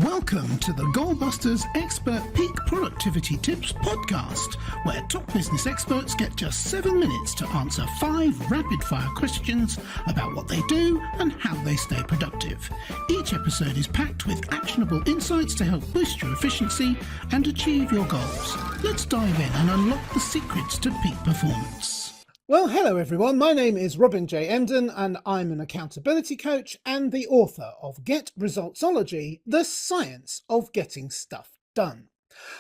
Welcome to the Goalbusters Expert Peak Productivity Tips podcast, where top business experts get just 7 minutes to answer 5 rapid-fire questions about what they do and how they stay productive. Each episode is packed with actionable insights to help boost your efficiency and achieve your goals. Let's dive in and unlock the secrets to peak performance. Well, hello everyone. My name is Robin J. Emden and I'm an accountability coach and the author of Get Resultsology, the science of getting stuff done.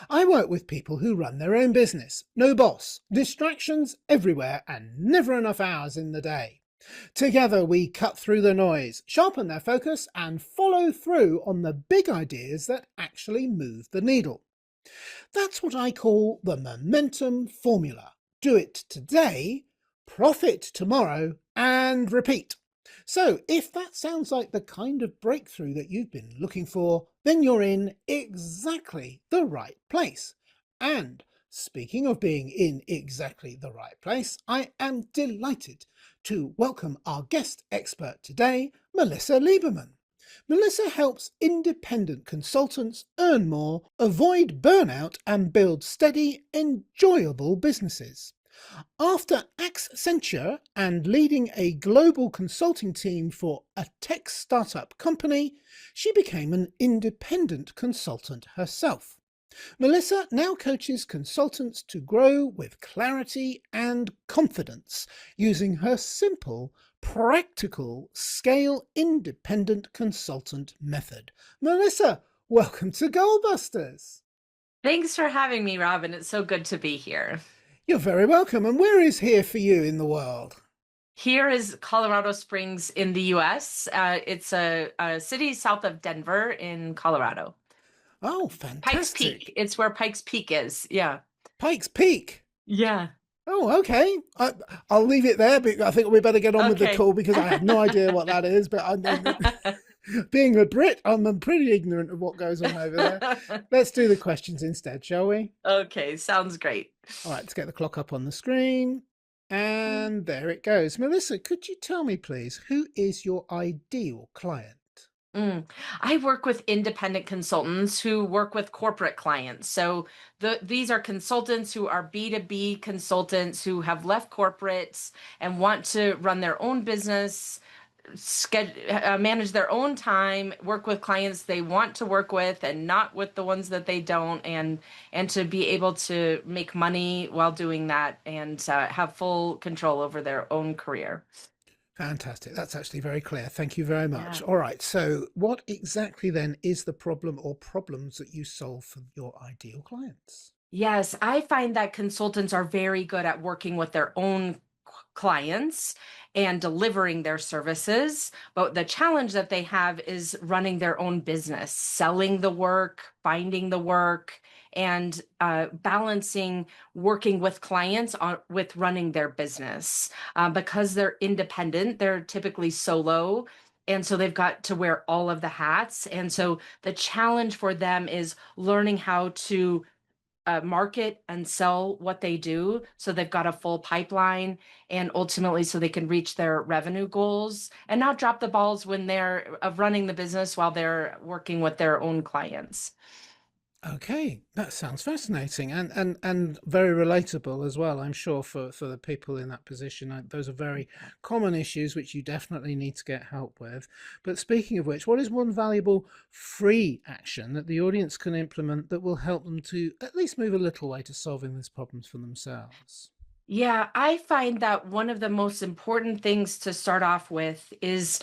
I work with people who run their own business. No boss, distractions everywhere and never enough hours in the day. Together we cut through the noise, sharpen their focus and follow through on the big ideas that actually move the needle. That's what I call the momentum formula. Do it today, profit tomorrow, and repeat. So if that sounds like the kind of breakthrough that you've been looking for, then you're in exactly the right place. And speaking of being in exactly the right place, I am delighted to welcome our guest expert today, Melisa Liberman. Melisa helps independent consultants earn more, avoid burnout, and build steady, enjoyable businesses. After Accenture and leading a global consulting team for a tech startup company, she became an independent consultant herself. Melisa now coaches consultants to grow with clarity and confidence using her simple, practical, scale independent consultant method. Melisa, welcome to Goalbusters. Thanks for having me, Robin. It's so good to be here. You're very welcome. And where is here for you in the world? Here is Colorado Springs in the U.S. It's a city south of Denver in Colorado. Oh, fantastic. Pikes Peak. It's where Pikes Peak is. Yeah. Pikes Peak? Yeah. Oh, okay. I'll leave it there, but I think we better get on with the call because I have no idea what that is. But being a Brit, I'm pretty ignorant of what goes on over there. Let's do the questions instead, shall we? Okay, sounds great. All right, let's get the clock up on the screen. And there it goes. Melisa, could you tell me, please, who is your ideal client? I work with independent consultants who work with corporate clients. So these are consultants who are B2B consultants who have left corporates and want to run their own business, manage their own time, work with clients they want to work with and not with the ones that they don't, and to be able to make money while doing that and have full control over their own career. Fantastic. That's actually very clear. Thank you very much. Yeah. All right. So what exactly then is the problem or problems that you solve for your ideal clients? Yes, I find that consultants are very good at working with their own clients and delivering their services. But the challenge that they have is running their own business, selling the work, finding the work, and balancing working with clients with running their business. Because they're independent, they're typically solo. And so they've got to wear all of the hats. And so the challenge for them is learning how to market and sell what they do so they've got a full pipeline and ultimately so they can reach their revenue goals and not drop the balls when they're running the business while they're working with their own clients. Okay, that sounds fascinating and very relatable as well, I'm sure, for the people in that position. Those are very common issues which you definitely need to get help with. But speaking of which, what is one valuable free action that the audience can implement that will help them to at least move a little way to solving these problems for themselves? Yeah, I find that one of the most important things to start off with is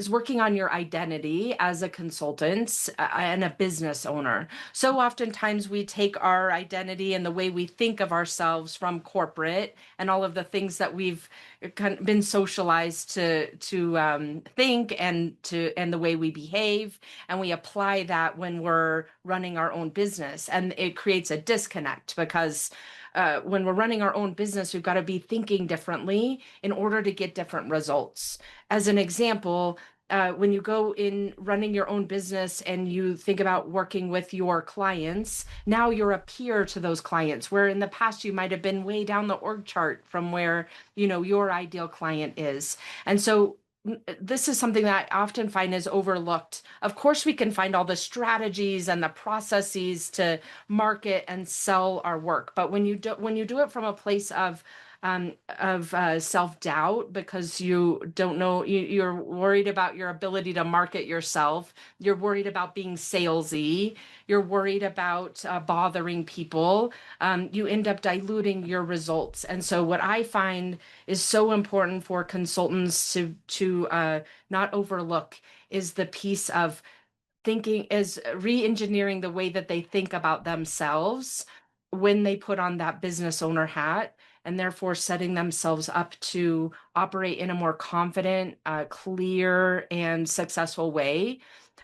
working on your identity as a consultant and a business owner. So oftentimes we take our identity and the way we think of ourselves from corporate and all of the things that we've been socialized to think and the way we behave, and we apply that when we're running our own business, and it creates a disconnect because when we're running our own business, we've got to be thinking differently in order to get different results. As an example, when you go in running your own business and you think about working with your clients, now you're a peer to those clients, where in the past you might have been way down the org chart from where, your ideal client is. And so this is something that I often find is overlooked. Of course, we can find all the strategies and the processes to market and sell our work, but when you do it from a place of self-doubt because you don't know, you're worried about your ability to market yourself, you're worried about being salesy, you're worried about bothering people, you end up diluting your results. And so what I find is so important for consultants to not overlook is the piece of thinking, is re-engineering the way that they think about themselves when they put on that business owner hat, and therefore setting themselves up to operate in a more confident, clear, and successful way.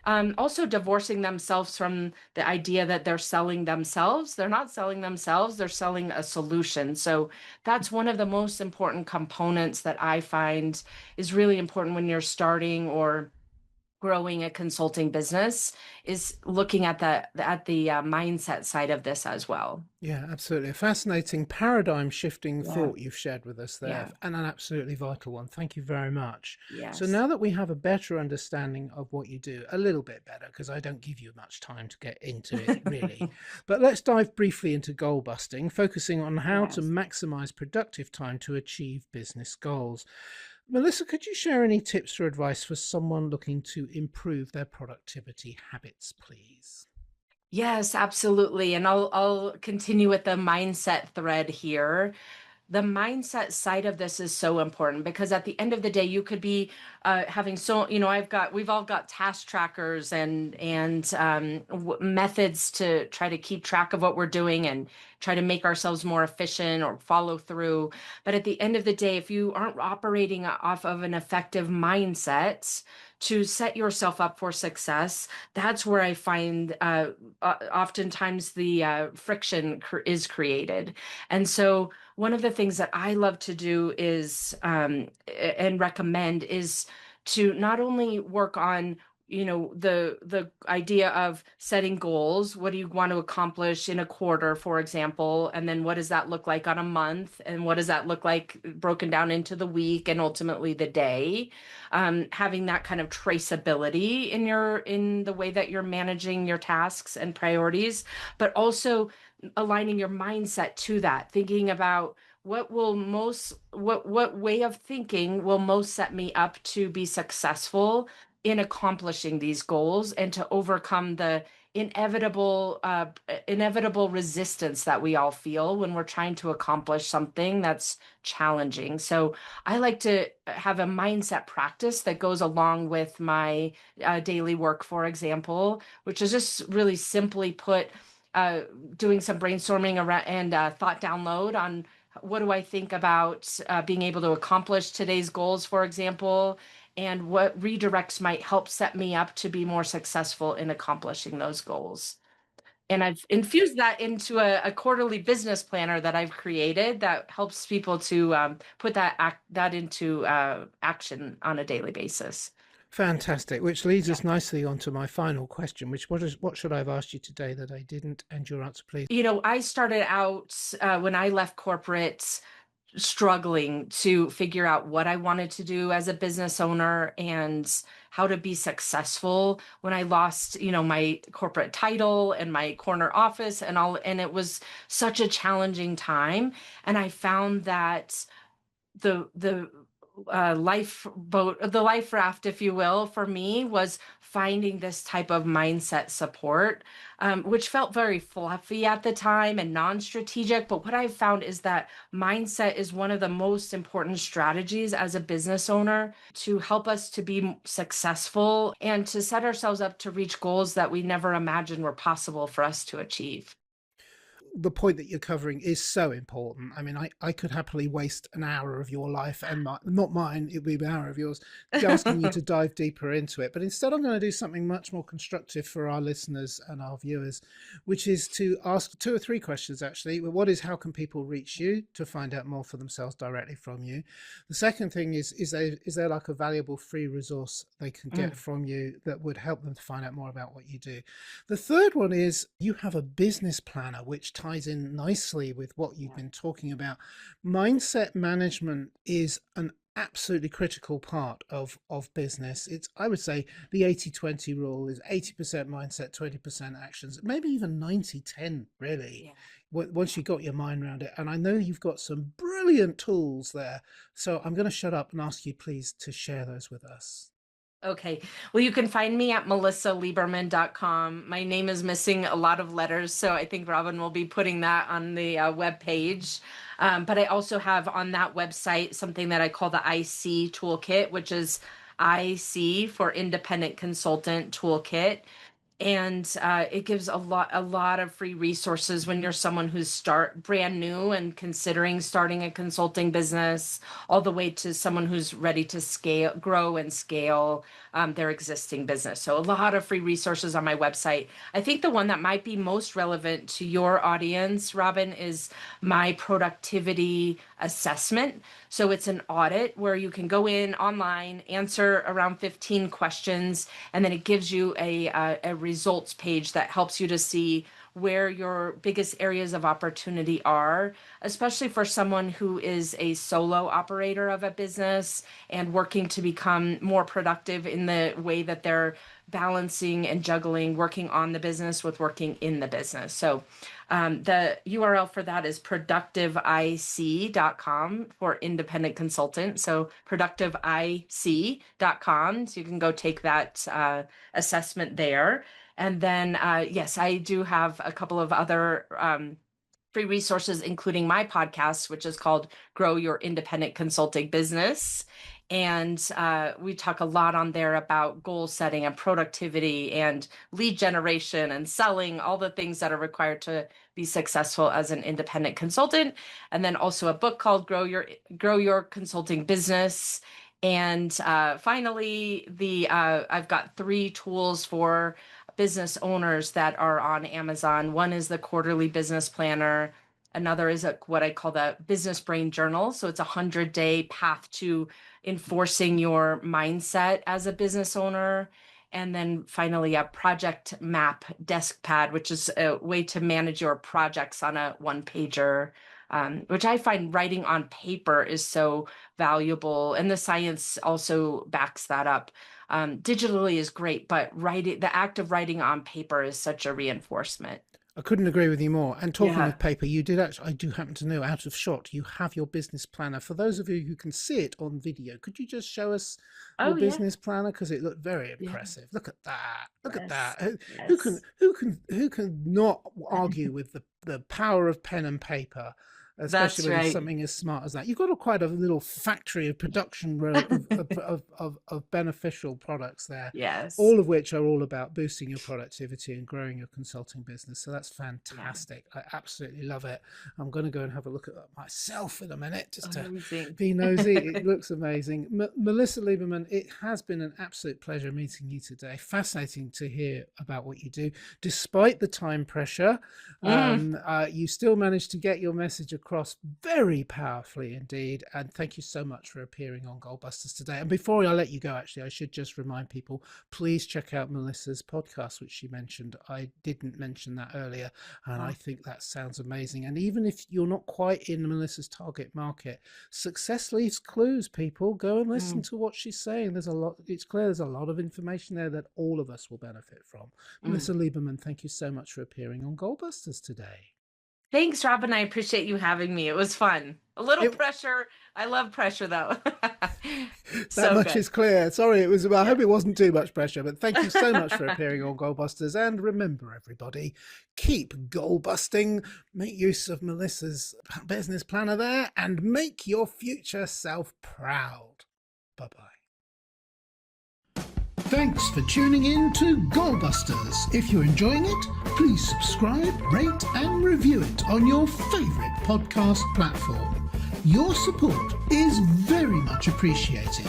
Also divorcing themselves from the idea that they're selling themselves. They're not selling themselves, they're selling a solution. So that's one of the most important components that I find is really important when you're starting or growing a consulting business, is looking at the mindset side of this as well. Yeah, absolutely. A fascinating paradigm shifting Yeah. thought you've shared with us there, Yeah. and an absolutely vital one. Thank you very much. So Yes. now that we have a better understanding of what you do, a little bit better, because I don't give you much time to get into it really, but let's dive briefly into goal busting, focusing on how to Yes. maximize productive time to achieve business goals. Melissa, could you share any tips or advice for someone looking to improve their productivity habits, please? Yes, absolutely. And I'll continue with the mindset thread here. The mindset side of this is so important because at the end of the day, you could be having we've all got task trackers and methods to try to keep track of what we're doing and try to make ourselves more efficient or follow through. But at the end of the day, if you aren't operating off of an effective mindset to set yourself up for success, that's where I find oftentimes the friction is created. And so one of the things that I love to do is and recommend is to not only work on the idea of setting goals. What do you want to accomplish in a quarter, for example, and then what does that look like on a month, and what does that look like broken down into the week and ultimately the day. Having that kind of traceability in the way that you're managing your tasks and priorities, but also aligning your mindset to that, thinking about what way of thinking will most set me up to be successful in accomplishing these goals and to overcome the inevitable resistance that we all feel when we're trying to accomplish something that's challenging. So I like to have a mindset practice that goes along with my daily work, for example, which is just really simply put, uh, doing some brainstorming around and thought download on what do I think about being able to accomplish today's goals, for example, and what redirects might help set me up to be more successful in accomplishing those goals. And I've infused that into a quarterly business planner that I've created that helps people to put that into action on a daily basis. Fantastic, which leads Yeah. us nicely on to my final question, which what should I have asked you today that I didn't? And your answer, please. I started out when I left corporate struggling to figure out what I wanted to do as a business owner and how to be successful when I lost, my corporate title and my corner office and all. And it was such a challenging time. And I found that the life raft, if you will, for me was finding this type of mindset support, which felt very fluffy at the time and non-strategic. But what I've found is that mindset is one of the most important strategies as a business owner to help us to be successful and to set ourselves up to reach goals that we never imagined were possible for us to achieve. The point that you're covering is so important. I mean, I could happily waste an hour of your life and not mine, it would be an hour of yours, asking you to dive deeper into it. But instead, I'm going to do something much more constructive for our listeners and our viewers, which is to ask two or three questions actually. What is, how can people reach you to find out more for themselves directly from you? The second thing is there like a valuable free resource they can get Mm, from you that would help them to find out more about what you do? The third one is you have a business planner, which ties in nicely with what you've yeah. been talking about. Mindset management is an absolutely critical part of business. It's, I would say, the 80-20 rule is 80% mindset, 20% actions, maybe even 90-10 really. Yeah. Once you got your mind around it. And I know you've got some brilliant tools there, so I'm going to shut up and ask you please to share those with us. Okay. Well, you can find me at melisaliberman.com. My name is missing a lot of letters, so I think Robin will be putting that on the web page. But I also have on that website something that I call the IC Toolkit, which is IC for Independent Consultant Toolkit. And it gives a lot of free resources when you're someone who's brand new and considering starting a consulting business, all the way to someone who's ready to grow and scale their existing business. So a lot of free resources on my website. I think the one that might be most relevant to your audience, Robin, is my productivity assessment. So it's an audit where you can go in online, answer around 15 questions, and then it gives you a results page that helps you to see where your biggest areas of opportunity are, especially for someone who is a solo operator of a business and working to become more productive in the way that they're balancing and juggling working on the business with working in the business. So the URL for that is productiveic.com for independent consultant. So productiveic.com. So you can go take that assessment there. And then, yes, I do have a couple of other free resources, including my podcast, which is called Grow Your Independent Consulting Business. And we talk a lot on there about goal setting and productivity and lead generation and selling, all the things that are required to be successful as an independent consultant. And then also a book called Grow Your Consulting Business. And finally, I've got 3 tools for business owners that are on Amazon. One is the quarterly business planner. Another is what I call the business brain journal. So it's a 100-day path to enforcing your mindset as a business owner. And then finally, a project map desk pad, which is a way to manage your projects on a one-pager, which I find writing on paper is so valuable. And the science also backs that up. Digitally is great, but the act of writing on paper is such a reinforcement. I couldn't agree with you more. And talking of paper, you did actually, I do happen to know, out of shot, you have your business planner. For those of you who can see it on video, could you just show us your business planner? Because it looked very impressive. Look at that. Look at that. Who can not argue with the power of pen and paper? Especially with something as smart as that. You've got quite a little factory of production of beneficial products there. Yes. All of which are all about boosting your productivity and growing your consulting business. So that's fantastic. Yeah. I absolutely love it. I'm going to go and have a look at that myself in a minute just to be nosy. It looks amazing. Melisa Liberman, it has been an absolute pleasure meeting you today. Fascinating to hear about what you do. Despite the time pressure, you still managed to get your message across very powerfully indeed, and thank you so much for appearing on Goalbusters today. And before I let you go, actually, I should just remind people, please check out Melisa's podcast, which she mentioned. I didn't mention that earlier, and I think that sounds amazing. And even if you're not quite in Melisa's target market, success leaves clues. People, go and listen to what she's saying. It's clear there's a lot of information there that all of us will benefit from. Melisa Liberman, thank you so much for appearing on Goalbusters today. Thanks, Robin. I appreciate you having me. It was fun. A little pressure. I love pressure, though. That much is clear. Sorry, it was. I hope it wasn't too much pressure, but thank you so much for appearing on Goalbusters. And remember, everybody, keep goal busting. Make use of Melisa's business planner there, and make your future self proud. Bye-bye. Thanks for tuning in to Goalbusters. If you're enjoying it, please subscribe, rate and review it on your favourite podcast platform. Your support is very much appreciated.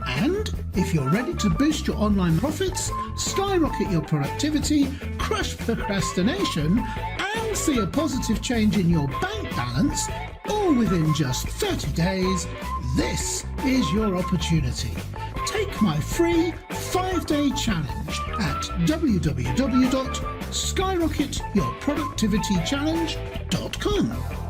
And if you're ready to boost your online profits, skyrocket your productivity, crush procrastination and see a positive change in your bank balance, all within just 30 days, this is your opportunity. Take my free 5-day challenge at www.skyrocketyourproductivitychallenge.com.